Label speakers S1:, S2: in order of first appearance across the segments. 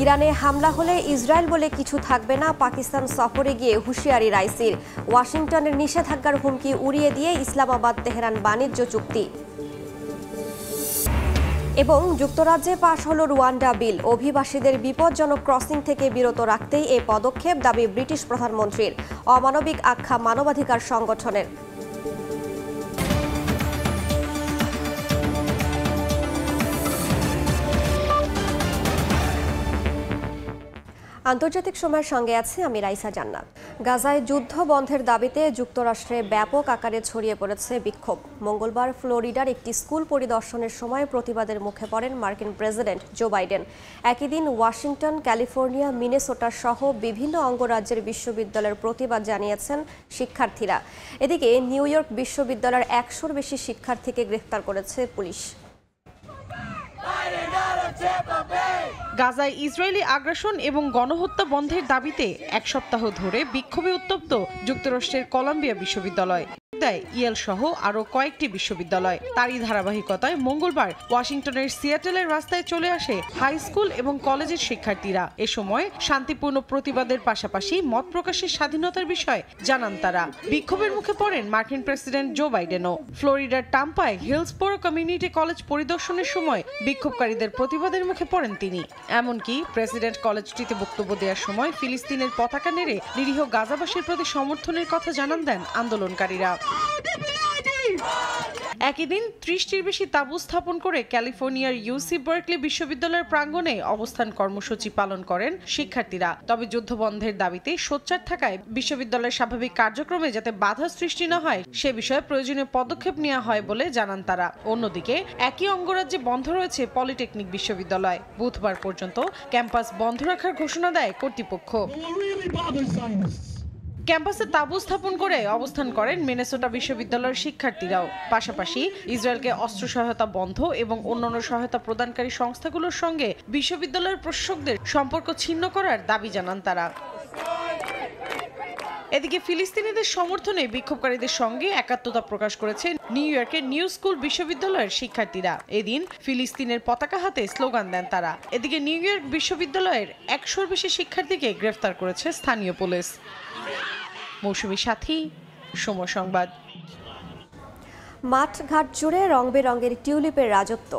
S1: ইরানে হামলা হলে ইসরায়েল বলে কিছু থাকবে না, পাকিস্তান সফরে গিয়ে হুঁশিয়ারি রাইসির। ওয়াশিংটনের নিষেধাজ্ঞার হুমকি উড়িয়ে দিয়ে ইসলামাবাদ তেহরান বাণিজ্য চুক্তি। এবং যুক্তরাজ্যে পাশ হল রুয়ান্ডা বিল। অভিবাসীদের বিপজ্জনক ক্রসিং থেকে বিরত রাখতেই এই পদক্ষেপ, দাবি ব্রিটিশ প্রধানমন্ত্রীর। অমানবিক আখ্যা মানবাধিকার সংগঠনের। আন্তর্জাতিক সময়ের সঙ্গে আছি আমি রাইসা জান্নাত। গাজায় যুদ্ধ বন্ধের দাবিতে যুক্তরাষ্ট্রে ব্যাপক আকারে ছড়িয়ে পড়েছে বিক্ষোভ। মঙ্গলবার ফ্লোরিডার একটি স্কুল পরিদর্শনের সময় প্রতিবাদের মুখে পড়েন মার্কিন প্রেসিডেন্ট জো বাইডেন। একই দিন ওয়াশিংটন, ক্যালিফোর্নিয়া, মিনেসোটা সহ বিভিন্ন অঙ্গরাজ্যের বিশ্ববিদ্যালয়ের প্রতিবাদ জানিয়েছেন শিক্ষার্থীরা। এদিকে নিউ ইয়র্ক বিশ্ববিদ্যালয়ের 100-র বেশি শিক্ষার্থীকে গ্রেফতার করেছে পুলিশ।
S2: গাজায় ইসরায়েলি আগ্রাসন এবং গণহত্যা বন্ধের দাবিতে এক সপ্তাহ ধরে বিক্ষোভে উত্তপ্ত যুক্তরাষ্ট্রের কলাম্বিয়া বিশ্ববিদ্যালয়, ইয়েল সহ আরও কয়েকটি বিশ্ববিদ্যালয়। তারই ধারাবাহিকতায় মঙ্গলবার ওয়াশিংটনের সিয়াটেলের রাস্তায় চলে আসে হাই স্কুল এবং কলেজের শিক্ষার্থীরা। এ সময় শান্তিপূর্ণ প্রতিবাদের পাশাপাশি মত প্রকাশের স্বাধীনতার বিষয়ে জানান তারা। বিক্ষোভের মুখে পড়েন মার্কিন প্রেসিডেন্ট জো বাইডেনও। ফ্লোরিডার টাম্পায় হিলসবোরো কমিউনিটি কলেজ পরিদর্শনের সময় বিক্ষোভকারীদের প্রতিবাদের মুখে পড়েন তিনি। এমনকি প্রেসিডেন্ট কলেজটিতে বক্তব্য দেওয়ার সময় ফিলিস্তিনের পতাকা নেড়ে নিরীহ গাজাবাসীর প্রতি সমর্থনের কথা জানান দেন আন্দোলনকারীরা। একই দিন 30টির বেশি তাঁবু স্থাপন করে ক্যালিফোর্নিয়ার ইউসি বার্কলি বিশ্ববিদ্যালয়ের প্রাঙ্গণে অবস্থান কর্মসূচি পালন করেন শিক্ষার্থীরা। তবে যুদ্ধবন্ধের দাবিতে সোচ্চার থাকায় বিশ্ববিদ্যালয়ের স্বাভাবিক কার্যক্রমে যাতে বাধা সৃষ্টি না হয় সে বিষয়ে প্রয়োজনীয় পদক্ষেপ নেওয়া হয় বলে জানান তারা। অন্যদিকে একই অঙ্গরাজ্যে বন্ধ রয়েছে পলিটেকনিক বিশ্ববিদ্যালয়। বুধবার পর্যন্ত ক্যাম্পাস বন্ধ রাখার ঘোষণা দেয় কর্তৃপক্ষ। ক্যাম্পাসে তাঁবু স্থাপন করে অবস্থান করেন মিনেসোটা বিশ্ববিদ্যালয়ের শিক্ষার্থীরাও। পাশাপাশি ইসরায়েলকে অস্ত্র সহায়তা বন্ধ এবং অন্যান্য সহায়তা প্রদানকারী সংস্থাগুলোর সঙ্গে বিশ্ববিদ্যালয়ের প্রশাসকদের সম্পর্ক ছিন্ন করার দাবি জানান তারা। এদিকে ফিলিস্তিনিদের সমর্থনে বিক্ষোভকারীদের সঙ্গে একাত্মতা প্রকাশ করেছে নিউ ইয়র্কের নিউ স্কুল বিশ্ববিদ্যালয়ের শিক্ষার্থীরা। এদিন ফিলিস্তিনের পতাকা হাতে স্লোগান দেন তারা। এদিকে নিউ ইয়র্ক বিশ্ববিদ্যালয়ের 100-র বেশি শিক্ষার্থীকে গ্রেফতার করেছে স্থানীয় পুলিশ। মৌসুমী সাথী, সময় সংবাদ।
S1: মাঠ ঘাট জুড়ে রং বেরঙের টিউলিপের রাজত্ব।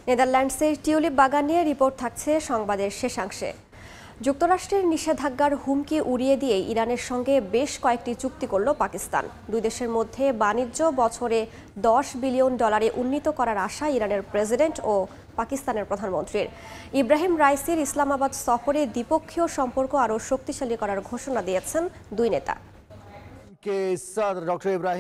S1: নেদারল্যান্ডসের টিউলিপ বাগান নিয়ে রিপোর্ট থাকছে সংবাদের শেষাংশে। যুক্তরাষ্ট্রের নিষেধাজ্ঞার হুমকি উড়িয়ে দিয়ে ইরানের সঙ্গে বেশ কয়েকটি চুক্তি করল পাকিস্তান। দুই দেশের মধ্যে বাণিজ্য বছরে $10 বিলিয়ন উন্নীত করার আশা ইরানের প্রেসিডেন্ট ও পাকিস্তানের প্রধানমন্ত্রীর। ইব্রাহিম রাইসির ইসলামাবাদ সফরে দ্বিপক্ষীয় সম্পর্ক আরও শক্তিশালী করার ঘোষণা দিয়েছেন দুই নেতা।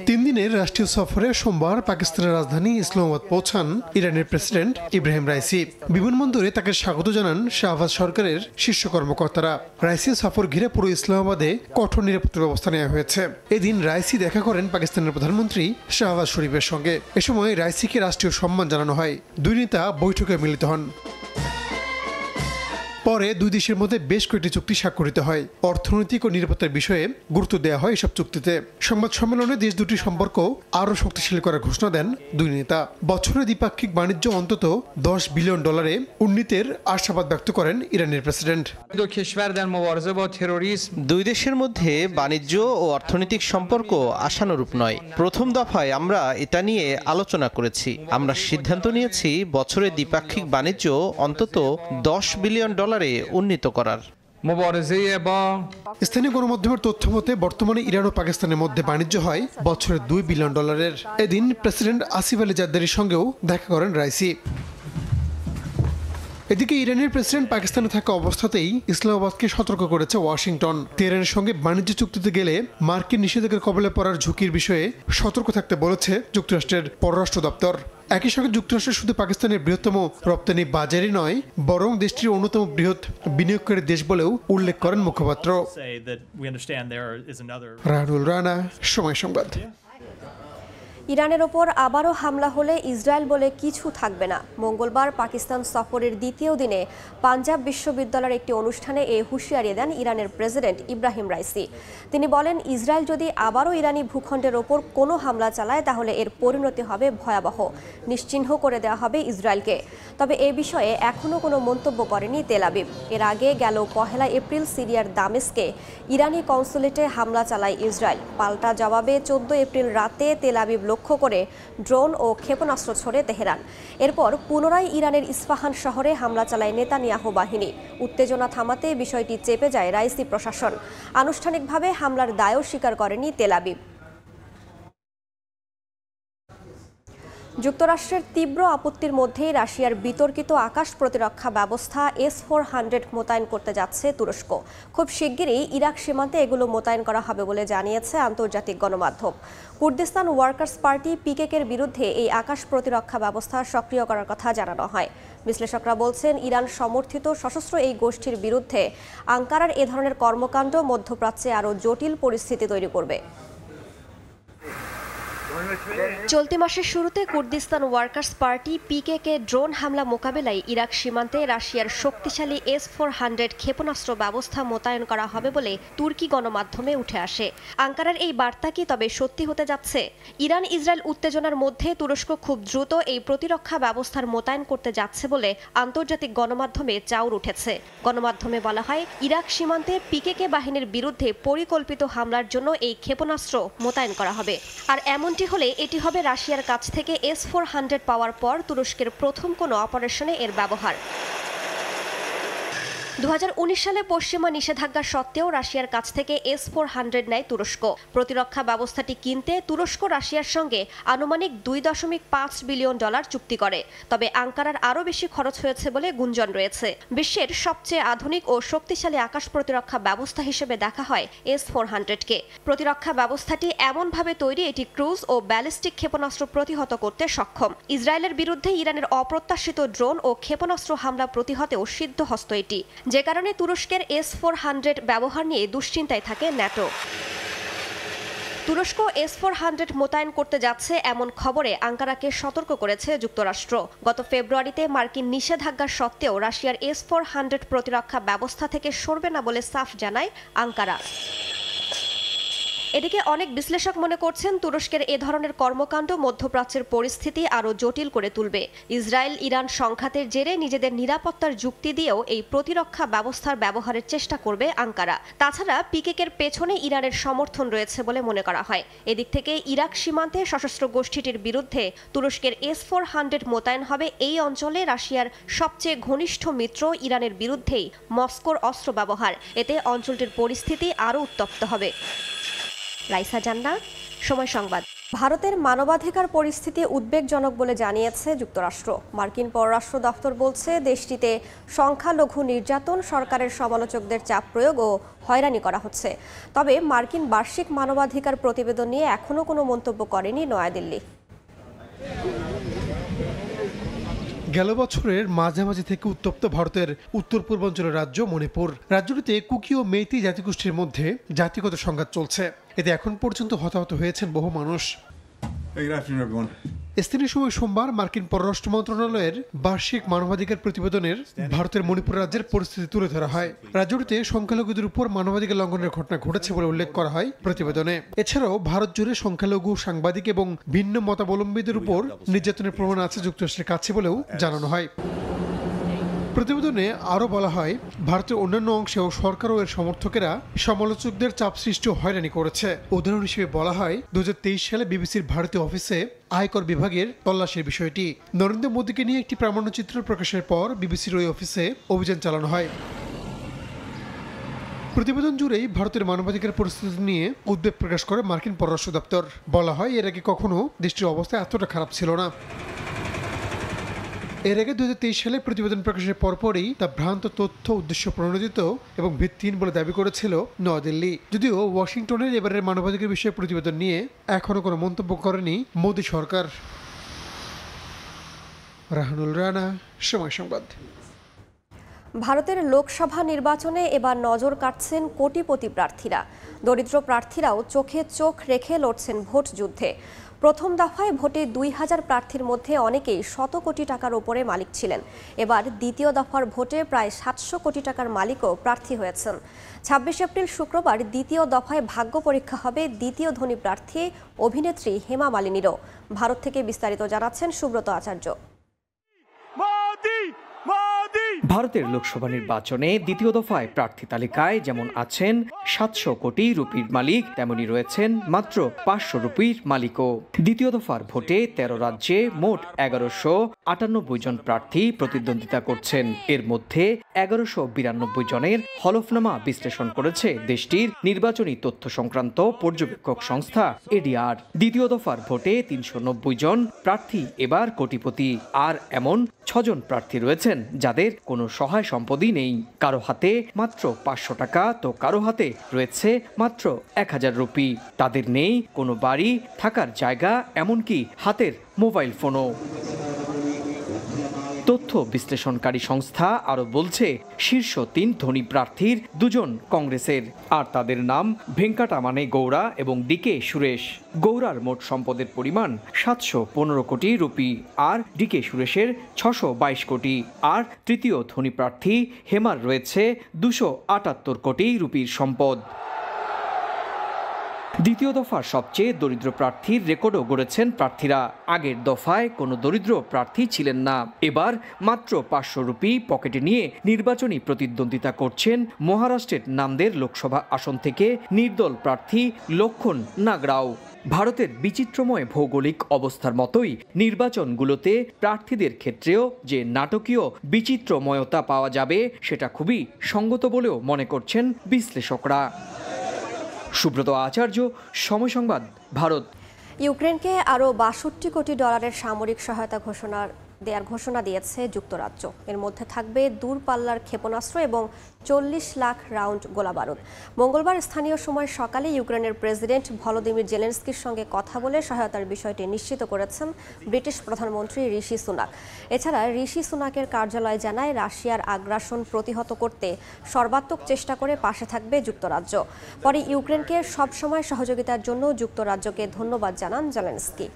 S3: 3 দিনের রাষ্ট্রীয় সফরে সোমবার পাকিস্তানের রাজধানী ইসলামাবাদ পৌঁছান ইরানের প্রেসিডেন্ট ইব্রাহিম রাইসি। বিমানবন্দরে তাকে স্বাগত জানান শাহবাজ সরকারের শীর্ষ কর্মকর্তারা। রাইসির সফর ঘিরে পুরো ইসলামাবাদে কঠোর নিরাপত্তা ব্যবস্থা নেওয়া হয়েছে। এদিন রাইসি দেখা করেন পাকিস্তানের প্রধানমন্ত্রী শাহবাজ শরীফের সঙ্গে। এ সময় রাইসিকে রাষ্ট্রীয় সম্মান জানানো হয়। দুই নেতা বৈঠকে মিলিত হন। পরে দুই দেশের মধ্যে বেশ কয়েকটি চুক্তি স্বাক্ষরিত হয়। অর্থনৈতিক ও নিরাপত্তার বিষয়ে গুরুত্ব দেওয়া হয় এসব চুক্তিতে। সংবাদ সম্মেলনে দেশ দুটির সম্পর্ক আরও শক্তিশালী করার ঘোষণা দেন দুই নেতা। বছরে দ্বিপাক্ষিক বাণিজ্য অন্তত $10 বিলিয়ন উন্নীতের আশাবাদ ব্যক্ত করেন ইরানের প্রেসিডেন্ট।
S4: দুই দেশের মধ্যে বাণিজ্য ও অর্থনৈতিক সম্পর্ক আশানুরূপ নয়। প্রথম দফায় আমরা এটা নিয়ে আলোচনা করেছি। আমরা সিদ্ধান্ত নিয়েছি বছরে দ্বিপাক্ষিক বাণিজ্য অন্তত $10 বিলিয়ন উন্নীত করার।
S3: স্থানীয় গণমাধ্যমের তথ্য মতে বর্তমানে ইরান ও পাকিস্তানের মধ্যে বাণিজ্য হয় বছরে $2 বিলিয়ন। এদিন প্রেসিডেন্ট আসিফ আলী জারদারির সঙ্গেও দেখা করেন রাইসি। এদিকে ইরানের প্রেসিডেন্ট পাকিস্তানে থাকা অবস্থাতেই ইসলামাবাদকে সতর্ক করেছে ওয়াশিংটন। তেহরানের সঙ্গে বাণিজ্য চুক্তিতে গেলে মার্কিন নিষেধাজ্ঞার কবলে পড়ার ঝুঁকির বিষয়ে সতর্ক থাকতে বলেছে যুক্তরাষ্ট্রের পররাষ্ট্র দপ্তর। একই সঙ্গে যুক্তরাষ্ট্র শুধু পাকিস্তানের বৃহত্তম রপ্তানি বাজারই নয়, বরং দেশটির অন্যতম বৃহৎ বিনিয়োগকারী দেশ বলেও উল্লেখ করেন মুখপাত্র। রাহুল রানা, সময় সংবাদ।
S1: ইরানের ওপর আবারও হামলা হলে ইসরায়েল বলে কিছু থাকবে না। মঙ্গলবার পাকিস্তান সফরের দ্বিতীয় দিনে পাঞ্জাব বিশ্ববিদ্যালয়ের একটি অনুষ্ঠানে এই হুঁশিয়ারি দেন ইরানের প্রেসিডেন্ট ইব্রাহিম রাইসি। তিনি বলেন, ইসরায়েল যদি আবারও ইরানি ভূখণ্ডের ওপর কোনো হামলা চালায় তাহলে এর পরিণতি হবে ভয়াবহ, নিশ্চিহ্ন করে দেওয়া হবে ইসরায়েলকে। তবে এ বিষয়ে এখনও কোনো মন্তব্য করেনি তেল আবিব। এর আগে গেল 1 এপ্রিল সিরিয়ার দামেস্কে ইরানি কনসুলেটে হামলা চালায় ইসরায়েল। পাল্টা জবাবে 14 এপ্রিল রাতে তেল আবিব লক্ষ্য করে ড্রোন ও ক্ষেপণাস্ত্র ছোড়ে তেহরান। এরপর পুনরায় ইরানের ইস্পাহান শহরে হামলা চালায় নেতানিয়াহু বাহিনী। উত্তেজনা থামাতে বিষয়টি চেপে যায় রাইসি প্রশাসন। আনুষ্ঠানিকভাবে হামলার দায়ও স্বীকার করেনি তেল আবিব। যুক্তরাষ্ট্রের তীব্র আপত্তির মধ্যেই রাশিয়ার বিতর্কিত আকাশ প্রতিরক্ষা ব্যবস্থা S-400 মোতায়েন করতে যাচ্ছে তুরস্ক। খুব শিগগিরই ইরাক সীমান্তে এগুলো মোতায়েন করা হবে বলে জানিয়েছে আন্তর্জাতিক গণমাধ্যম। কুর্দিস্তান ওয়ার্কার্স পার্টি PKK-এর বিরুদ্ধে এই আকাশ প্রতিরক্ষা ব্যবস্থা সক্রিয় করার কথা জানানো হয়। বিশ্লেষকরা বলছেন, ইরান সমর্থিত সশস্ত্র এই গোষ্ঠীর বিরুদ্ধে আঙ্কারার এ ধরনের কর্মকাণ্ড মধ্যপ্রাচ্যে আরও জটিল পরিস্থিতি তৈরি করবে। চলতি মাসের শুরুতে Kurdistan workers party PKK drone হামলা মোকাবেলায় ইরাক সীমান্তে রাশিয়ার শক্তিশালী S-400 ক্ষেপণাস্ত্র ব্যবস্থা মোতায়েন করা হবে বলে তুর্কি গণমাধ্যমে উঠে আসে। আঙ্কারার এই বার্তা কি তবে সত্যি হতে যাচ্ছে? ইরান ইসরায়েল উত্তেজনার মধ্যে তুরস্ক খুব দ্রুত এই প্রতিরক্ষা ব্যবস্থার মোতায়েন করতে যাচ্ছে বলে আন্তর্জাতিক গণমাধ্যমে চাউর উঠেছে। গণমাধ্যমে বলা হয়, ইরাক সীমান্তে PKK বাহিনীর বিরুদ্ধে পরিকল্পিত হামলার জন্য এই ক্ষেপণাস্ত্র মোতায়েন করা হবে। আর এমনটি হলে এটি হবে রাশিয়ার কাছ থেকে S-400 পাওয়ার পর তুরস্কের প্রথম কোনো অপারেশনে এর ব্যবহার। 2019 সালে পশ্চিমা নিষেধাজ্ঞা সত্ত্বেও রাশিয়ার কাছ থেকে S-400 নেয় তুরস্ক। প্রতিরক্ষা ব্যবস্থাটি কিনতে তুরস্ক রাশিয়ার সঙ্গে আনুমানিক $2.5 বিলিয়ন চুক্তি করে। তবে আঙ্কারার আরও বেশি খরচ হয়েছে বলে গুঞ্জন রয়েছে। বিশ্বের সবচেয়ে আধুনিক ও শক্তিশালী আকাশ প্রতিরক্ষা ব্যবস্থা হিসেবে দেখা হয় S-400-কে। প্রতিরক্ষা ব্যবস্থাটি এমনভাবে তৈরি, এটি ক্রুজ ও ব্যালিস্টিক ক্ষেপণাস্ত্র প্রতিহত করতে সক্ষম। ইসরায়েলের বিরুদ্ধে ইরানের অপ্রত্যাশিত ড্রোন ও ক্ষেপণাস্ত্র হামলা প্রতিহতেও সিদ্ধহস্ত এটি, যে কারণে তুরস্কের S-400 ব্যবহার নিয়ে দুশ্চিন্তায় থাকে ন্যাটো। তুরস্ক S-400 মোতায়েন করতে যাচ্ছে এমন খবরে আঙ্কারাকে সতর্ক করেছে যুক্তরাষ্ট্র। গত ফেব্রুয়ারিতে মার্কিন নিষেধাজ্ঞা সত্ত্বেও রাশিয়ার S-400 প্রতিরক্ষা ব্যবস্থা থেকে সরবে না বলে সাফ জানায় আঙ্কারা। এদিকে অনেক বিশ্লেষক মনে করছেন, তুরস্কের এ ধরনের কর্মকাণ্ড মধ্যপ্রাচ্যের পরিস্থিতি আরও জটিল করে তুলবে। ইসরায়েল ইরান সংঘাতের জেরে নিজেদের নিরাপত্তার যুক্তি দিয়েও এই প্রতিরক্ষা ব্যবস্থার ব্যবহারের চেষ্টা করবে আঙ্কারা। তাছাড়া PKK-এর পেছনে ইরানের সমর্থন রয়েছে বলে মনে করা হয়। এদিক থেকে ইরাক সীমান্তে সশস্ত্র গোষ্ঠীটির বিরুদ্ধে তুরস্কের S-400 মোতায়েন হবে এই অঞ্চলে রাশিয়ার সবচেয়ে ঘনিষ্ঠ মিত্র ইরানের বিরুদ্ধেই মস্কোর অস্ত্র ব্যবহার। এতে অঞ্চলটির পরিস্থিতি আরও উত্তপ্ত হবে। রাইসা জান্না, সময় সংবাদ। ভারতের মানবাধিকার পরিস্থিতি উদ্বেগজনক বলে জানিয়েছে যুক্তরাষ্ট্র। মার্কিন পররাষ্ট্র দপ্তর বলছে, দেশটিতে সংখ্যালঘু নির্যাতন, সরকারের সমালোচকদের চাপ প্রয়োগ ও হয়রানি করা হচ্ছে। তবে মার্কিন বার্ষিক মানবাধিকার প্রতিবেদন নিয়ে এখনও কোনো মন্তব্য করেনি নয়াদিল্লি।
S3: গেল বছরের মাঝামাঝি থেকে উত্তপ্ত ভারতের উত্তর পূর্বাঞ্চলের রাজ্য মণিপুর। রাজ্যটিতে কুকি ও মেইতি জাতিগোষ্ঠীর মধ্যে জাতিগত সংঘাত চলছে। এতে এখন পর্যন্ত হতাহত হয়েছেন বহু মানুষ। স্থানীয় সময় সোমবার মার্কিন পররাষ্ট্র মন্ত্রণালয়ের বার্ষিক মানবাধিকার প্রতিবেদনের ভারতের মণিপুর রাজ্যের পরিস্থিতি তুলে ধরা হয়। রাজ্যটিতে সংখ্যালঘুদের উপর মানবাধিকার লঙ্ঘনের ঘটনা ঘটেছে বলে উল্লেখ করা হয় প্রতিবেদনে। এছাড়াও ভারত জুড়ে সংখ্যালঘু, সাংবাদিক এবং ভিন্ন মতাবলম্বীদের উপর নির্যাতনের প্রমাণ আছে যুক্তরাষ্ট্রের কাছে বলেও জানানো হয়। প্রতিবেদনে আরও বলা হয়, ভারতের অন্যান্য অংশেও সরকার ও এর সমর্থকেরা সমালোচকদের চাপ সৃষ্টি ও হয়রানি করেছে। উদাহরণ হিসেবে বলা হয়, 2023 সালে বিবিসির ভারতীয় অফিসে আয়কর বিভাগের তল্লাশির বিষয়টি। নরেন্দ্র মোদীকে নিয়ে একটি প্রামাণ্যচিত্র প্রকাশের পর বিবিসির ওই অফিসে অভিযান চালানো হয়। প্রতিবেদন জুড়েই ভারতের মানবাধিকার পরিস্থিতি নিয়ে উদ্বেগ প্রকাশ করে মার্কিন পররাষ্ট্র দপ্তর। বলা হয়, এর আগে কখনো দেশটির অবস্থা এতটা খারাপ ছিল না। এর আগে 2023 সালে প্রতিবেদন প্রকাশের পরপরই তা ভ্রান্ত তথ্য, উদ্দেশ্য প্রণোদিত এবং ভিত্তিহীন বলে দাবি করেছিল নয়াদিল্লি। যদিও ওয়াশিংটনের এবারের মানবাধিকার বিষয়ে প্রতিবেদন নিয়ে এখনও কোনো মন্তব্য করেনি মোদী সরকার। রাহানুল রানা, সময় সংবাদ।
S1: ভারতের লোকসভা নির্বাচনে এবার নজর কাটছেন কোটিপতি প্রার্থীরা। দরিদ্র প্রার্থীরাও চোখে চোখ রেখে লড়ছেন ভোট যুদ্ধে। প্রথম দফায় ভোটে ২,০০০ প্রার্থীর মধ্যে অনেকেই শত কোটি টাকার উপরে মালিক ছিলেন। এবার দ্বিতীয় দফার ভোটে প্রায় ৭০০ কোটি টাকার মালিকও প্রার্থী হয়েছেন। ২৬ এপ্রিল শুক্রবার দ্বিতীয় দফায় ভাগ্য পরীক্ষা হবে দ্বিতীয় ধনী প্রার্থী অভিনেত্রী হেমা মালিনীরও। ভারত থেকে বিস্তারিত জানাচ্ছেন সুব্রত আচার্য।
S5: ভারতের লোকসভা নির্বাচনে দ্বিতীয় দফায় প্রার্থী তালিকায় যেমন আছেন ৭০০ কোটি রুপির মালিক, তেমনি রয়েছেন মাত্র ৫০০ রুপির মালিকও। দ্বিতীয় দফার ভোটে ১৩ রাজ্যে মোট ১১৯৮ জন প্রার্থী প্রতিদ্বন্দ্বিতা করছেন। এর মধ্যে ১১৯২ জনের হলফনামা বিশ্লেষণ করেছে দেশটির নির্বাচনী তথ্য সংক্রান্ত পর্যবেক্ষক সংস্থা এডিআর। দ্বিতীয় দফার ভোটে ৩৯০ জন প্রার্থী এবার কোটিপতি। আর এমন ৬ জন প্রার্থী রয়েছেন যাদের কোনো সহায় সম্পদই নেই। কারো হাতে মাত্র ৫০০ টাকা, তো কারো হাতে রয়েছে মাত্র ১,০০০ রুপি। তাদের নেই কোনো বাড়ি, থাকার জায়গা, এমনকি হাতের মোবাইল ফোনও। তথ্য বিশ্লেষণকারী সংস্থা আরও বলছে, শীর্ষ ৩ ধনী প্রার্থীর ২ জন কংগ্রেসের, আর তাদের নাম ভেঙ্কাটামানে গৌড়া এবং ডিকে সুরেশ। গৌড়ার মোট সম্পদের পরিমাণ ৭১৫ কোটি রুপি, আর ডিকে সুরেশের ৬২২ কোটি। আর তৃতীয় ধনী প্রার্থী হেমার রয়েছে ২৭৮ কোটি রুপির সম্পদ। দ্বিতীয় দফার সবচেয়ে দরিদ্র প্রার্থীর রেকর্ডও গড়েছেন প্রার্থীরা। আগের দফায় কোনো দরিদ্র প্রার্থী ছিলেন না। এবার মাত্র ৫০০ রুপি পকেটে নিয়ে নির্বাচনী প্রতিদ্বন্দ্বিতা করছেন মহারাষ্ট্রের নান্দের লোকসভা আসন থেকে নির্দল প্রার্থী লক্ষণ নাগরাও। ভারতের বিচিত্রময় ভৌগোলিক অবস্থার মতোই নির্বাচনগুলোতে প্রার্থীদের ক্ষেত্রেও যে নাটকীয় বিচিত্রময়তা পাওয়া যাবে, সেটা খুবই সঙ্গত বলেও মনে করছেন বিশ্লেষকরা। সুব্রত আচার্য, সময় সংবাদ, ভারত।
S1: ইউক্রেনকে আরও ৬২ কোটি ডলারের সামরিক সহায়তা দেওয়ার ঘোষণা দিয়েছে যুক্তরাজ্য। এর মধ্যে থাকবে দূরপাল্লার ক্ষেপণাস্ত্র এবং ৪০ লাখ রাউন্ড গোলাবারুদ। মঙ্গলবার স্থানীয় সময় সকালে ইউক্রেনের প্রেসিডেন্ট ভলোদিমির জেলেনস্কির সঙ্গে কথা বলে সহায়তার বিষয়টি নিশ্চিত করেছেন ব্রিটিশ প্রধানমন্ত্রী ঋষি সুনাক। এছাড়া ঋষি সুনাকের কার্যালয় জানায়, রাশিয়ার আগ্রাসন প্রতিহত করতে সর্বাত্মক চেষ্টা করে পাশে থাকবে যুক্তরাজ্য। পরে ইউক্রেনকে সবসময় সহযোগিতার জন্য যুক্তরাজ্যকে ধন্যবাদ জানান জেলেনস্কি।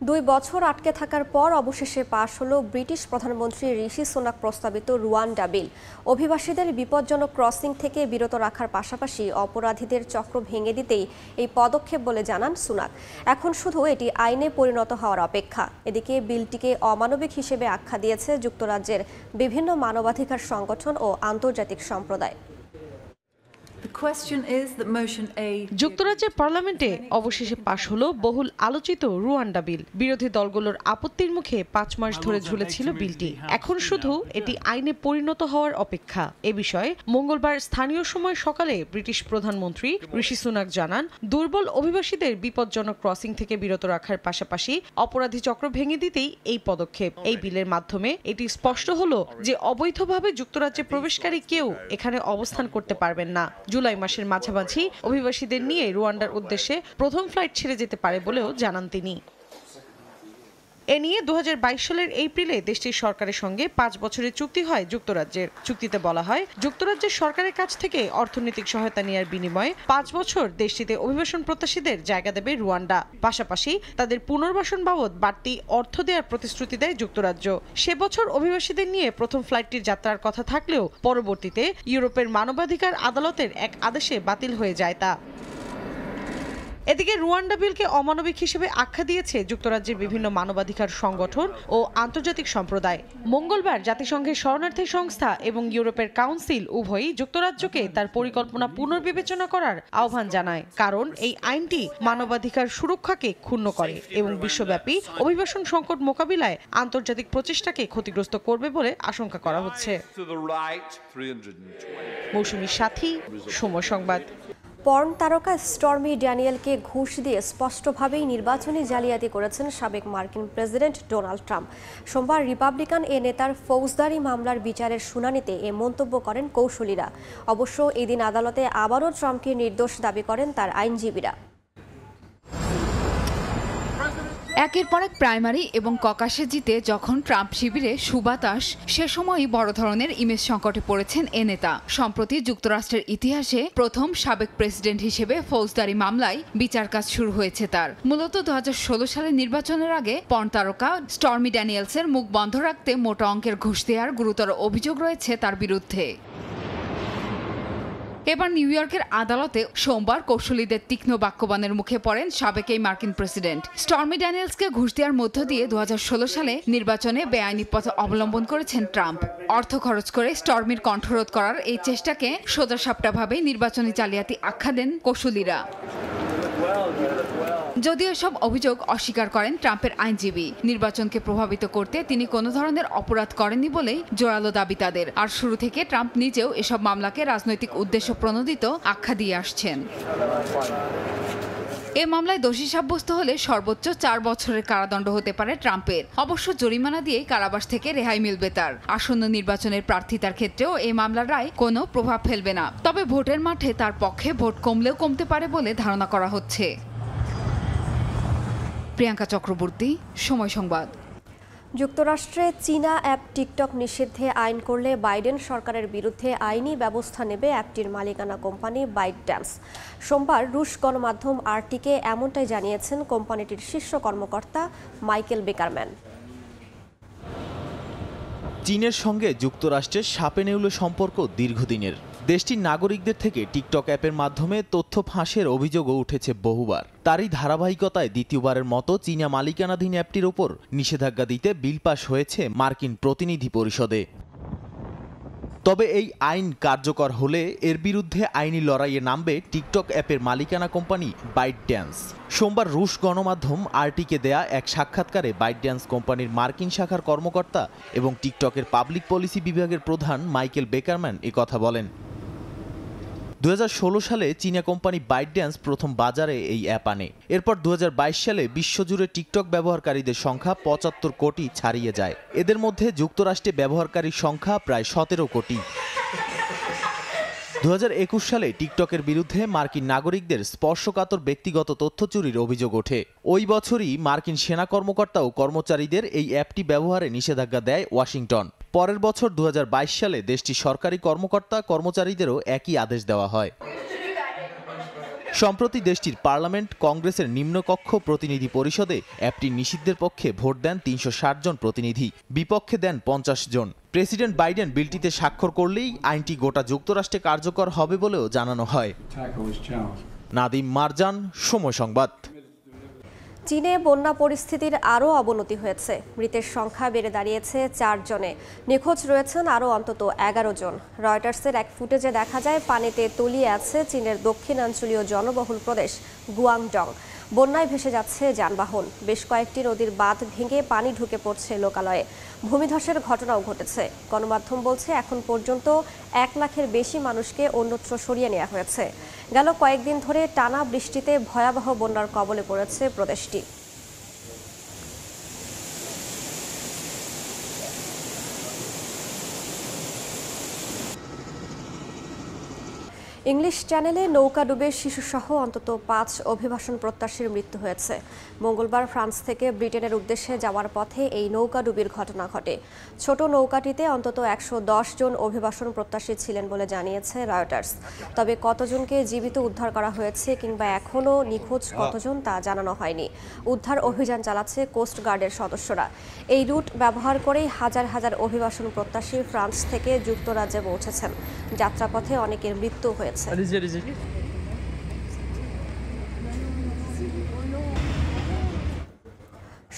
S1: ২ বছর আটকে থাকার পর অবশেষে পাশ হলো ব্রিটিশ প্রধানমন্ত্রী ঋষি সুনাক প্রস্তাবিত রুয়ান্ডা বিল। অভিবাসীদের বিপজ্জনক ক্রসিং থেকে বিরত রাখার পাশাপাশি অপরাধীদের চক্র ভেঙে দিতেই এই পদক্ষেপ বলে জানান সুনাক। এখন শুধু এটি আইনে পরিণত হওয়ার অপেক্ষা। এদিকে বিলটিকে অমানবিক হিসেবে আখ্যা দিয়েছে যুক্তরাজ্যের বিভিন্ন মানবাধিকার সংগঠন ও আন্তর্জাতিক সম্প্রদায়।
S2: যুক্তরাজ্যের পার্লামেন্টে অবশেষে পাশ হলো বহুল আলোচিত রুয়ান্ডা বিল। বিরোধী দলগুলোর আপত্তির মুখে ৫ মাস ধরে ঝুলেছিল বিলটি। এখন শুধু এটি আইনে পরিণত হওয়ার অপেক্ষা। এ বিষয়ে মঙ্গলবার স্থানীয় সময় সকালে ব্রিটিশ প্রধানমন্ত্রী ঋষি সুনাক জানান, দুর্বল অভিবাসীদের বিপজ্জনক ক্রসিং থেকে বিরত রাখার পাশাপাশি অপরাধী চক্র ভেঙে দিতেই এই পদক্ষেপ। এই বিলের মাধ্যমে এটি স্পষ্ট হলো যে অবৈধভাবে যুক্তরাজ্যে প্রবেশকারী কেউ এখানে অবস্থান করতে পারবেন না। জুলাই মাসের মাঝামাঝি অভিবাসীদের নিয়ে রুয়ান্ডার উদ্দেশ্যে প্রথম ফ্লাইট ছেড়ে যেতে পারে বলেও জানান তিনি। এ নিয়ে ২০২২ সালের এপ্রিলে দেশটির সরকারের সঙ্গে ৫ বছরের চুক্তি হয় যুক্তরাজ্যের। চুক্তিতে বলা হয়, যুক্তরাজ্যের সরকারের কাছ থেকে অর্থনৈতিক সহায়তা নেওয়ার বিনিময়ে ৫ বছর দেশটিতে অভিবাসন প্রত্যাশীদের জায়গা দেবে রুয়ান্ডা। পাশাপাশি তাদের পুনর্বাসন বাবদ বাড়তি অর্থ দেওয়ার প্রতিশ্রুতি দেয় যুক্তরাজ্য। সে বছর অভিবাসীদের নিয়ে প্রথম ফ্লাইটটির যাত্রার কথা থাকলেও পরবর্তীতে ইউরোপের মানবাধিকার আদালতের এক আদেশে বাতিল হয়ে যায় তা। এদিকে রুয়ান্ডা বিলকে অমানবিক হিসেবে আখ্যা দিয়েছে যুক্তরাজ্যের বিভিন্ন মানবাধিকার সংগঠন ও আন্তর্জাতিক সম্প্রদায়। মঙ্গলবার জাতিসংঘের শরণার্থী সংস্থা এবং ইউরোপের কাউন্সিল উভয়ই যুক্তরাজ্যকে তার পরিকল্পনা পুনর্বিবেচনা করার আহ্বান জানায়, কারণ এই আইনটি মানবাধিকার সুরক্ষাকে ক্ষুণ্ণ করে এবং বিশ্বব্যাপী অভিবাসন সংকট মোকাবিলায় আন্তর্জাতিক প্রচেষ্টাকে ক্ষতিগ্রস্ত করবে বলে আশঙ্কা করা হচ্ছে। মৌসুমীর সাথী, সময় সংবাদ।
S1: পর্ন তারকা স্টর্মি ড্যানিয়েলকে ঘুষ দিয়ে স্পষ্টভাবেই নির্বাচনী জালিয়াতি করেছেন সাবেক মার্কিন প্রেসিডেন্ট ডোনাল্ড ট্রাম্প। সোমবার রিপাবলিকান এ নেতার ফৌজদারি মামলার বিচারের শুনানিতে এ মন্তব্য করেন কৌশলীরা। অবশ্য এদিন আদালতে আবারও ট্রাম্পকে নির্দোষ দাবি করেন তার আইনজীবীরা।
S6: একের পর এক প্রাইমারি এবং ককাসে জিতে যখন ট্রাম্প শিবিরে সুবাতাস, সে সময়ই বড় ধরনের ইমেজ সংকটে পড়েছেন এ নেতা। সম্প্রতি যুক্তরাষ্ট্রের ইতিহাসে প্রথম সাবেক প্রেসিডেন্ট হিসেবে ফৌজদারি মামলায় বিচার কাজ শুরু হয়েছে তার। মূলত 2016 সালের নির্বাচনের আগে পর্ন তারকা স্টর্মি ড্যানিয়েলসের মুখ বন্ধ রাখতে মোটা অঙ্কের ঘুষ দেওয়ার গুরুতর অভিযোগ রয়েছে তার বিরুদ্ধে। এবার নিউ ইয়র্কের আদালতে সোমবার কৌশলীদের তীক্ষ্ণ বাক্যবাণের মুখে পড়েন সাবেক এই মার্কিন প্রেসিডেন্ট। স্টর্মি ড্যানিয়েলসকে ঘুষ দেওয়ার মধ্য দিয়ে 2016 সালে নির্বাচনে বেআইনি পথ অবলম্বন করেছেন ট্রাম্প। অর্থ খরচ করে স্টর্মির কণ্ঠরোধ করার এই চেষ্টাকে সোজাসাপটাভাবেই নির্বাচনী জালিয়াতি আখ্যা দেন কৌশলীরা। যদিও সব অভিযোগ অস্বীকার করেন ট্রাম্পের আইনজীবী। নির্বাচনকে প্রভাবিত করতে তিনি কোনো ধরনের অপরাধ করেননি বলেই জোরালো দাবি তাদের। আর শুরু থেকে ট্রাম্প নিজেও এসব মামলাকে রাজনৈতিক উদ্দেশ্য প্রণোদিত আখ্যা দিয়ে আসছেন। এ মামলায় দোষী সাব্যস্ত হলে সর্বোচ্চ 4 বছরের কারাদণ্ড হতে পারে ট্রাম্পের। অবশ্য জরিমানা দিয়েই কারাবাস থেকে রেহাই মিলবে তার। আসন্ন নির্বাচনের প্রার্থিতার ক্ষেত্রেও এই মামলার রায় কোনো প্রভাব ফেলবে না। তবে ভোটের মাঠে তার পক্ষে ভোট কমলেও কমতে পারে বলে ধারণা করা হচ্ছে। প্রিয়াঙ্কা চক্রবর্তী, সময় সংবাদ।
S1: যুক্তরাষ্ট্রে চীনা অ্যাপ টিকটক নিষিদ্ধে আইন করলে বাইডেন সরকারের বিরুদ্ধে আইনি ব্যবস্থা নেবে অ্যাপটির মালিকানা কোম্পানি বাইটড্যান্স। সোমবার রুশ গণমাধ্যম আরটিকে এমনটাই জানিয়েছেন কোম্পানিটির শীর্ষ কর্মকর্তা মাইকেল বেকারম্যান।
S7: চীনের সঙ্গে যুক্তরাষ্ট্রের সাপে নেউলে সম্পর্ক দীর্ঘদিনের। দেশটির নাগরিকদের থেকে টিকটক অ্যাপের মাধ্যমে তথ্য ফাঁসের অভিযোগও উঠেছে বহুবার। তারই ধারাবাহিকতায় দ্বিতীয়বারের মতো চীনা মালিকানাধীন অ্যাপটির ওপর নিষেধাজ্ঞা দিতে বিল পাস হয়েছে মার্কিন প্রতিনিধি পরিষদে। তবে এই আইন কার্যকর হলে এর বিরুদ্ধে আইনি লড়াইয়ে নামবে টিকটক অ্যাপের মালিকানা কোম্পানি বাইটড্যান্স। সোমবার রুশ গণমাধ্যম আরটিকে দেয়া এক সাক্ষাৎকারে বাইটড্যান্স কোম্পানির মার্কিন শাখার কর্মকর্তা এবং টিকটকের পাবলিক পলিসি বিভাগের প্রধান মাইকেল বেকারম্যান কথা বলেন। 2016 সালে চীনা কোম্পানি বাইটড্যান্স প্রথম বাজারে এই অ্যাপ আনে। এরপর 2022 সালে বিশ্বজুড়ে টিকটক ব্যবহারকারীদের সংখ্যা 75 কোটি ছাড়িয়ে যায়। এদের মধ্যে যুক্তরাষ্ট্রে ব্যবহারকারীর সংখ্যা প্রায় 17 কোটি। 2021 সালে টিকটকের বিরুদ্ধে মার্কিন নাগরিকদের স্পর্শকাতর ব্যক্তিগত তথ্য চুরির অভিযোগ ওঠে। ওই বছরই মার্কিন সেনা কর্মকর্তা ও কর্মচারীদের এই অ্যাপটি ব্যবহারে নিষেধাজ্ঞা দেয় ওয়াশিংটন। পরের বছর 2022 সালে দেশটির সরকারি কর্মকর্তা কর্মচারীদেরও একই আদেশ দেওয়া হয়। সম্প্রতি দেশটির পার্লামেন্ট কংগ্রেসের নিম্নকক্ষ প্রতিনিধি পরিষদে অ্যাপটি নিষিদ্ধের পক্ষে ভোট দেন 360 জন প্রতিনিধি, বিপক্ষে দেন 50 জন। প্রেসিডেন্ট বাইডেন বিলটিতে স্বাক্ষর করলেই আইনটি গোটা যুক্তরাষ্ট্রে কার্যকর হবে বলেও জানানো হয়। নাদিম মারজান, সময় সংবাদ।
S1: চীনে বন্যা পরিস্থিতির আরও অবনতি হয়েছে। মৃতের সংখ্যা বেড়ে দাঁড়িয়েছে 4 জনে। নিখোঁজ রয়েছেন আরও অন্তত 11 জন। রয়টার্সের এক ফুটেজে দেখা যায় পানিতে তলিয়ে আছে চীনের দক্ষিণাঞ্চলীয় জনবহুল প্রদেশ গুয়াংডং। বন্যায় ভেসে যাচ্ছে যানবাহন। বেশ কয়েকটি নদীর বাঁধ ভেঙে পানি ঢুকে পড়ছে লোকালয়ে। ভূমিধসের ঘটনাও ঘটেছে। গণমাধ্যম বলছে এখন পর্যন্ত 1 লাখের বেশি মানুষকে অন্যত্র সরিয়ে নেওয়া হয়েছে। গেল কয়েকদিন ধরে টানা বৃষ্টিতে ভয়াবহ বন্যার কবলে পড়েছে প্রদেশটি। ইংলিশ চ্যানেলে নৌকা ডুবে শিশুসহ অন্তত 5 অভিবাসন প্রত্যাশীর মৃত্যু হয়েছে। মঙ্গলবার ফ্রান্স থেকে ব্রিটেনের উদ্দেশ্যে যাওয়ার পথে এই নৌকাডুবির ঘটনা ঘটে। ছোট নৌকাটিতে অন্তত 110 জন অভিবাসন প্রত্যাশী ছিলেন বলে জানিয়েছে রয়টার্স। তবে কতজনকে জীবিত উদ্ধার করা হয়েছে কিংবা এখনও নিখোঁজ কতজন তা জানানো হয়নি। উদ্ধার অভিযান চালাচ্ছে কোস্ট গার্ডের সদস্যরা। এই রুট ব্যবহার করেই হাজার হাজার অভিবাসন প্রত্যাশী ফ্রান্স থেকে যুক্তরাজ্যে পৌঁছেছেন। যাত্রাপথে অনেকের মৃত্যু হয়েছে।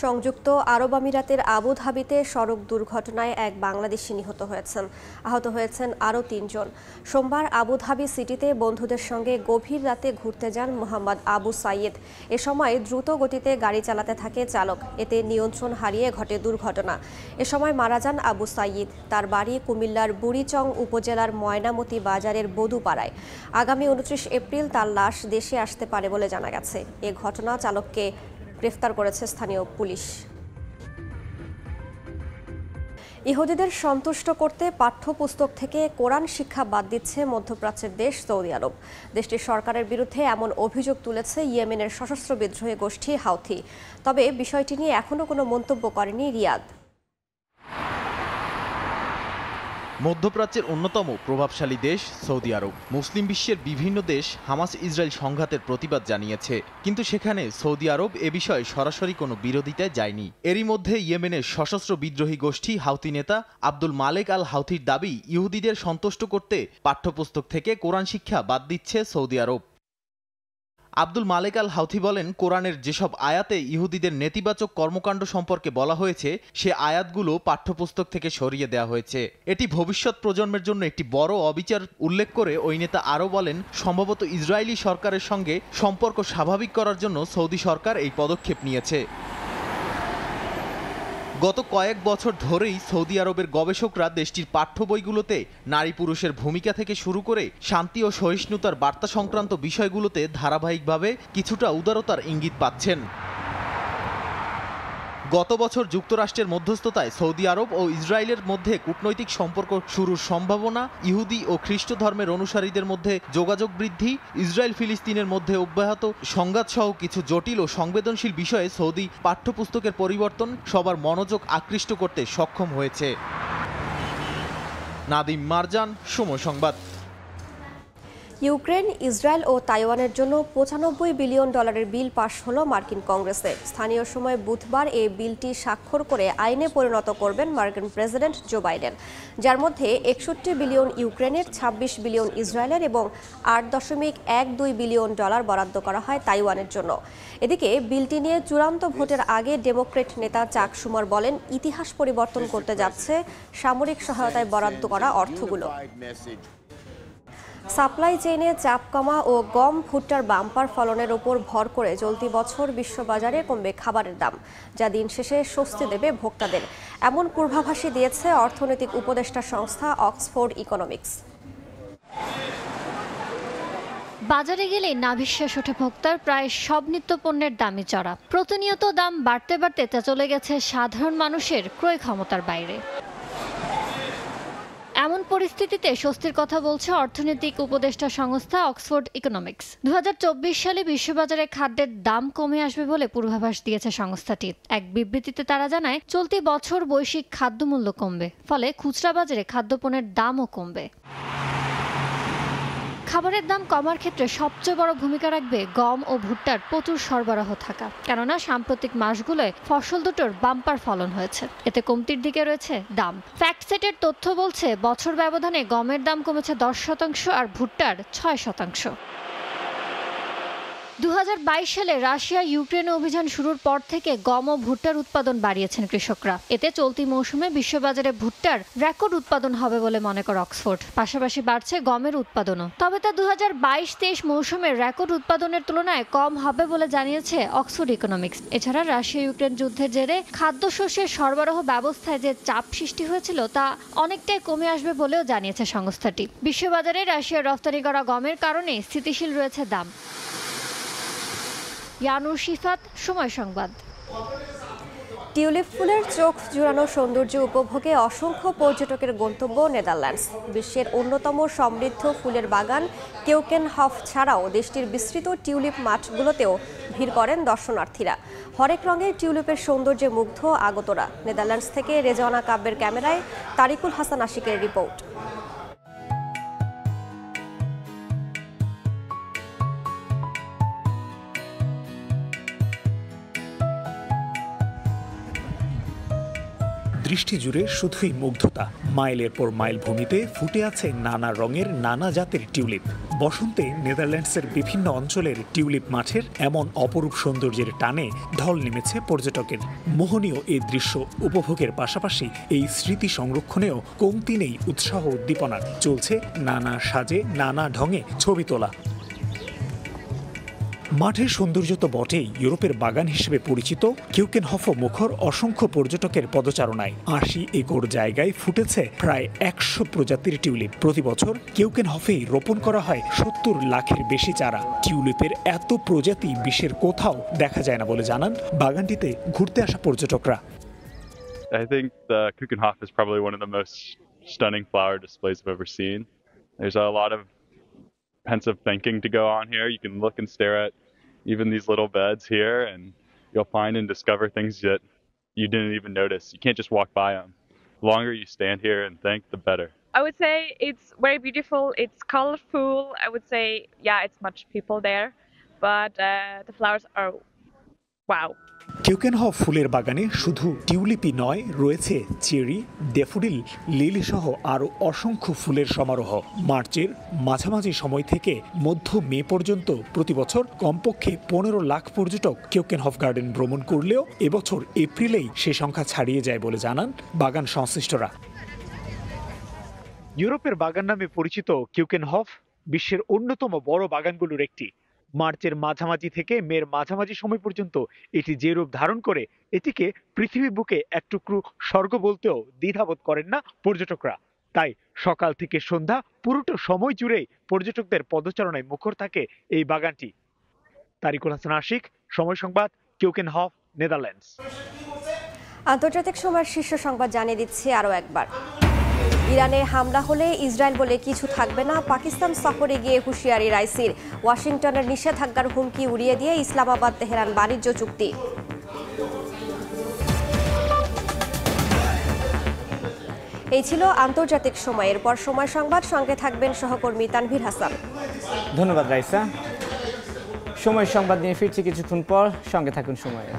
S1: সংযুক্ত আরব আমিরাতের আবুধাবিতে সড়ক দুর্ঘটনায় এক বাংলাদেশি নিহত হয়েছেন। আহত হয়েছেন আরও 3 জন। সোমবার আবুধাবি সিটিতে বন্ধুদের সঙ্গে গভীর রাতে ঘুরতে যান মোহাম্মদ আবু সাইয়েদ। এ সময় দ্রুত গতিতে গাড়ি চালাতে থাকে চালক। এতে নিয়ন্ত্রণ হারিয়ে ঘটে দুর্ঘটনা। এ সময় মারা যান আবু সাইয়েদ। তার বাড়ি কুমিল্লার বুড়িচং উপজেলার ময়নামতি বাজারের বধুপাড়ায়। আগামী 29 এপ্রিল তার লাশ দেশে আসতে পারে বলে জানা গেছে। এ ঘটনা চালককে গ্রেফতার করেছে স্থানীয় পুলিশ। ইহুদিদের সন্তুষ্ট করতে পাঠ্যপুস্তক থেকে কোরআন শিক্ষা বাদ দিচ্ছে মধ্যপ্রাচ্যের দেশ সৌদি আরব। দেশটির সরকারের বিরুদ্ধে এমন অভিযোগ তুলেছে ইয়েমেনের সশস্ত্র বিদ্রোহী গোষ্ঠী হাউথি। তবে বিষয়টি নিয়ে এখনও কোনো মন্তব্য করেনি রিয়াদ।
S7: মধ্যপ্রাচ্যের অন্যতম প্রভাবশালী দেশ সৌদি আরব। মুসলিম বিশ্বের বিভিন্ন দেশ হামাস ইসরায়েল সংঘাতের প্রতিবাদ জানিয়েছে, কিন্তু সেখানে সৌদি আরব এ বিষয়ে সরাসরি কোনো বিরোধিতায় যায়নি। এরই মধ্যে ইয়েমেনের সশস্ত্র বিদ্রোহী গোষ্ঠী হাউথি নেতা আব্দুল মালেক আল হাউথির দাবি, ইহুদিদের সন্তুষ্ট করতে পাঠ্যপুস্তক থেকে কোরআন শিক্ষা বাদ দিচ্ছে সৌদি আরব। আব্দুল মালেক আল হাউথি বলেন, কোরআনের যেসব আয়াতে ইহুদিদের নেতিবাচক কর্মকাণ্ড সম্পর্কে বলা হয়েছে, সে আয়াতগুলো পাঠ্যপুস্তক থেকে সরিয়ে দেওয়া হয়েছে। এটি ভবিষ্যৎ প্রজন্মের জন্য একটি বড় অবিচার উল্লেখ করে ওই নেতা আরও বলেন, সম্ভবত ইসরায়েলি সরকারের সঙ্গে সম্পর্ক স্বাভাবিক করার জন্য সৌদি সরকার এই পদক্ষেপ নিয়েছে। গত কয়েক বছর ধরেই সৌদি আরবের গবেষকরা দেশটির পাঠ্য বইগুলোতে নারী পুরুষের ভূমিকা থেকে শুরু করে শান্তি ও সহিষ্ণুতার বার্তা সংক্রান্ত বিষয়গুলোতে ধারাবাহিকভাবে কিছুটা উদারতার ইঙ্গিত পাচ্ছেন। গত বছর যুক্তরাষ্ট্রের মধ্যস্থতায় সৌদি আরব ও ইসরায়েলের মধ্যে কূটনৈতিক সম্পর্ক শুরুর সম্ভাবনা, ইহুদি ও খ্রিস্ট ধর্মের অনুসারীদের মধ্যে যোগাযোগ বৃদ্ধি, ইসরায়েল ফিলিস্তিনের মধ্যে অব্যাহত সংঘাতসহ কিছু জটিল ও সংবেদনশীল বিষয়ে সৌদি পাঠ্যপুস্তকের পরিবর্তন সবার মনোযোগ আকৃষ্ট করতে সক্ষম হয়েছে। নাদিম মারজান, সময় সংবাদ।
S1: ইউক্রেন, ইসরায়েল ও তাইওয়ানের জন্য $95 বিলিয়ন বিল পাশ হলো মার্কিন কংগ্রেসে। স্থানীয় সময় বুধবার এই বিলটি স্বাক্ষর করে আইনে পরিণত করবেন মার্কিন প্রেসিডেন্ট জো বাইডেন, যার মধ্যে $61 বিলিয়ন ইউক্রেনের, $26 বিলিয়ন ইসরায়েলের এবং $8.12 বিলিয়ন বরাদ্দ করা হয় তাইওয়ানের জন্য। এদিকে বিলটি নিয়ে চূড়ান্ত ভোটের আগে ডেমোক্রেট নেতা চাক শুমার বলেন, ইতিহাস পরিবর্তন করতে যাচ্ছে সামরিক সহায়তায় বরাদ্দ করা অর্থগুলো। সাপ্লাই চেইনে চাপ কমা ও গম, ভুট্টার বাম্পার ফলনের ওপর ভর করে চলতি বছর বিশ্ববাজারে কমবে খাবারের দাম, যা দিন শেষে স্বস্তি দেবে ভোক্তাদের। এমন পূর্বাভাসই দিয়েছে অর্থনৈতিক উপদেষ্টা সংস্থা অক্সফোর্ড ইকোনমিক্স।
S8: বাজারে গেলে নাভিশ্বাস ওঠে ভোক্তার প্রায় সব নিত্যপণ্যের দামই চড়া। প্রতিনিয়ত দাম বাড়তে বাড়তে তা চলে গেছে সাধারণ মানুষের ক্রয় ক্ষমতার বাইরে। এমন পরিস্থিতিতে স্বস্তির কথা বলছে অর্থনৈতিক উপদেষ্টা সংস্থা অক্সফোর্ড ইকোনমিক্স। 2024 সালে বিশ্ববাজারে খাদ্যের দাম কমে আসবে বলে পূর্বাভাস দিয়েছে সংস্থাটি। এক বিবৃতিতে তারা জানায়, চলতি বছর বৈশ্বিক খাদ্যমূল্য কমবে, ফলে খুচরা বাজারে খাদ্যপণ্যের দামও কমবে। খাবারের দাম কমার ক্ষেত্রে সবচেয়ে বড় ভূমিকা রাখবে গম ও ভুট্টার প্রচুর সরবরাহ থাকা, কেননা সাম্প্রতিক মাসগুলোয় ফসল দুটোর বাম্পার ফলন হয়েছে, এতে কমতির দিকে রয়েছে দাম। ফ্যাক্টসেটের তথ্য বলছে, বছর ব্যবধানে গমের দাম কমেছে 10% আর ভুট্টার 6%। 2022 সালে রাশিয়া ইউক্রেনে অভিযান শুরুর পর থেকে গম ও ভুট্টার উৎপাদন বাড়িয়েছেন কৃষকরা। এতে চলতি মৌসুমে বিশ্ববাজারে ভুট্টার রেকর্ড উৎপাদন হবে বলে মনে করে অক্সফোর্ড। পাশাপাশি বাড়ছে গমের উৎপাদনও, তবে তা 2022-23 মৌসুমের রেকর্ড উৎপাদনের তুলনায় কম হবে বলে জানিয়েছে অক্সফোর্ড ইকোনমিক্স। এছাড়া রাশিয়া ইউক্রেন যুদ্ধের জেরে খাদ্যশস্যের সরবরাহ ব্যবস্থায় যে চাপ সৃষ্টি হয়েছিল তা অনেকটাই কমে আসবে বলেও জানিয়েছে সংস্থাটি। বিশ্ববাজারে রাশিয়ার রফতানি করা গমের কারণে স্থিতিশীল রয়েছে দাম। ইয়ানুর শিফাত, সময় সংবাদ।
S1: টিউলিপ ফুলের চোখ জুড়ানো সৌন্দর্য উপভোগে অসংখ্য পর্যটকের গন্তব্য নেদারল্যান্ডস। বিশ্বের অন্যতম সমৃদ্ধ ফুলের বাগান কেউকেনহফ ছাড়াও দেশটির বিস্তৃত টিউলিপ মাঠগুলোতেও ভিড় করেন দর্শনার্থীরা। হরেক রঙের টিউলিপের সৌন্দর্যে মুগ্ধ আগতরা। নেদারল্যান্ডস থেকে রেজওয়ানা কাব্যের ক্যামেরায় তারিকুল হাসান আশিকের রিপোর্ট।
S9: দৃষ্টি জুড়ে শুধুই মুগ্ধতা। মাইলের পর মাইল ভূমিতে ফুটে আছে নানা রঙের নানা জাতের টিউলিপ। বসন্তে নেদারল্যান্ডসের বিভিন্ন অঞ্চলের টিউলিপ মাঠের এমন অপরূপ সৌন্দর্যের টানে ঢল নেমেছে পর্যটকের। মোহনীয় এই দৃশ্য উপভোগের পাশাপাশি এই স্মৃতি সংরক্ষণেও কমতি নেই উৎসাহ উদ্দীপনার। চলছে নানা সাজে নানা ঢঙে ছবি তোলা। মাঠের সৌন্দর্য তো বটেই, ইউরোপের বাগান হিসেবে পরিচিত কেউকেনহফ মুখর অসংখ্য পর্যটকের পদচারণায়। 80 একর জায়গায় ফুটেছে প্রায় 100 প্রজাতির টিউলিপ। প্রতি বছর কেউকেনহফেই রোপণ করা হয় 70 লাখের বেশি চারা। টিউলিপের এত প্রজাতি বিশ্বের কোথাও দেখা যায় না বলে জানান বাগানটিতে ঘুরতে আসা পর্যটকরা।
S10: I think the Keukenhof is probably one of the most stunning flower displays I've ever seen. There's a lot of pensive thinking to go on here. You can look and stare at even these little beds here, and you'll find and discover things that you didn't even notice. You can't just walk by them. The longer you stand here and think, the better.
S11: I would say it's very beautiful. It's colorful. I would say, yeah, it's much people there, but the flowers are wow.
S9: কিউকেনহফ ফুলের বাগানে শুধু টিউলিপই নয়, রয়েছে cherry, daffodil, lily সহ আরও অসংখ্য ফুলের সমারোহ। মার্চের মাঝামাঝি সময় থেকে মধ্য মে পর্যন্ত প্রতি বছর কমপক্ষে 15 লাখ পর্যটক কিউকেনহফ গার্ডেন ভ্রমণ করলেও এবছর এপ্রিলেই সে সংখ্যা ছাড়িয়ে যায় বলে জানান বাগান সংশ্লিষ্টরা। ইউরোপের বাগান নামে পরিচিত কিউকেনহফ বিশ্বের অন্যতম বড় বাগানগুলোর একটি। মার্চের মাঝামাঝি থেকে মের মাঝামাঝি সময় পর্যন্ত এটি যে রূপ ধারণ করে, এটিকে পৃথিবী বুকে এক টুকরো স্বর্গ বলতেও দ্বিধাবোধ করেন না পর্যটকরা। তাই সকাল থেকে সন্ধ্যা পুরোটা সময় জুড়েই পর্যটকদের পদচারণায় মুখর থাকে এই বাগানটি। তারিকুল হাসান আশিক, সময় সংবাদ, কিউকেনহফ, নেদারল্যান্ডস।
S1: আন্তর্জাতিক সময়ের শীর্ষ সংবাদ জানিয়ে দিচ্ছি আরও একবার। ইরানে হামলা হলে ইসরায়েল বলে কিছু থাকবে না, পাকিস্তান সফরে গিয়ে হুঁশিয়ারি রাইসির। ওয়াশিংটনের নিষেধাজ্ঞার হুমকি উড়িয়ে দিয়ে ইসলামাবাদ তেহরান বাণিজ্য চুক্তি। এই ছিল আন্তর্জাতিক সময়। এরপর সময় সংবাদ, সঙ্গে থাকবেন সহকর্মী তানভীর হাসান।
S12: ধন্যবাদ রাইসা। সময় সংবাদ নিয়ে ফিরছি কিছুক্ষণ পর, সঙ্গে থাকুন সময়ে।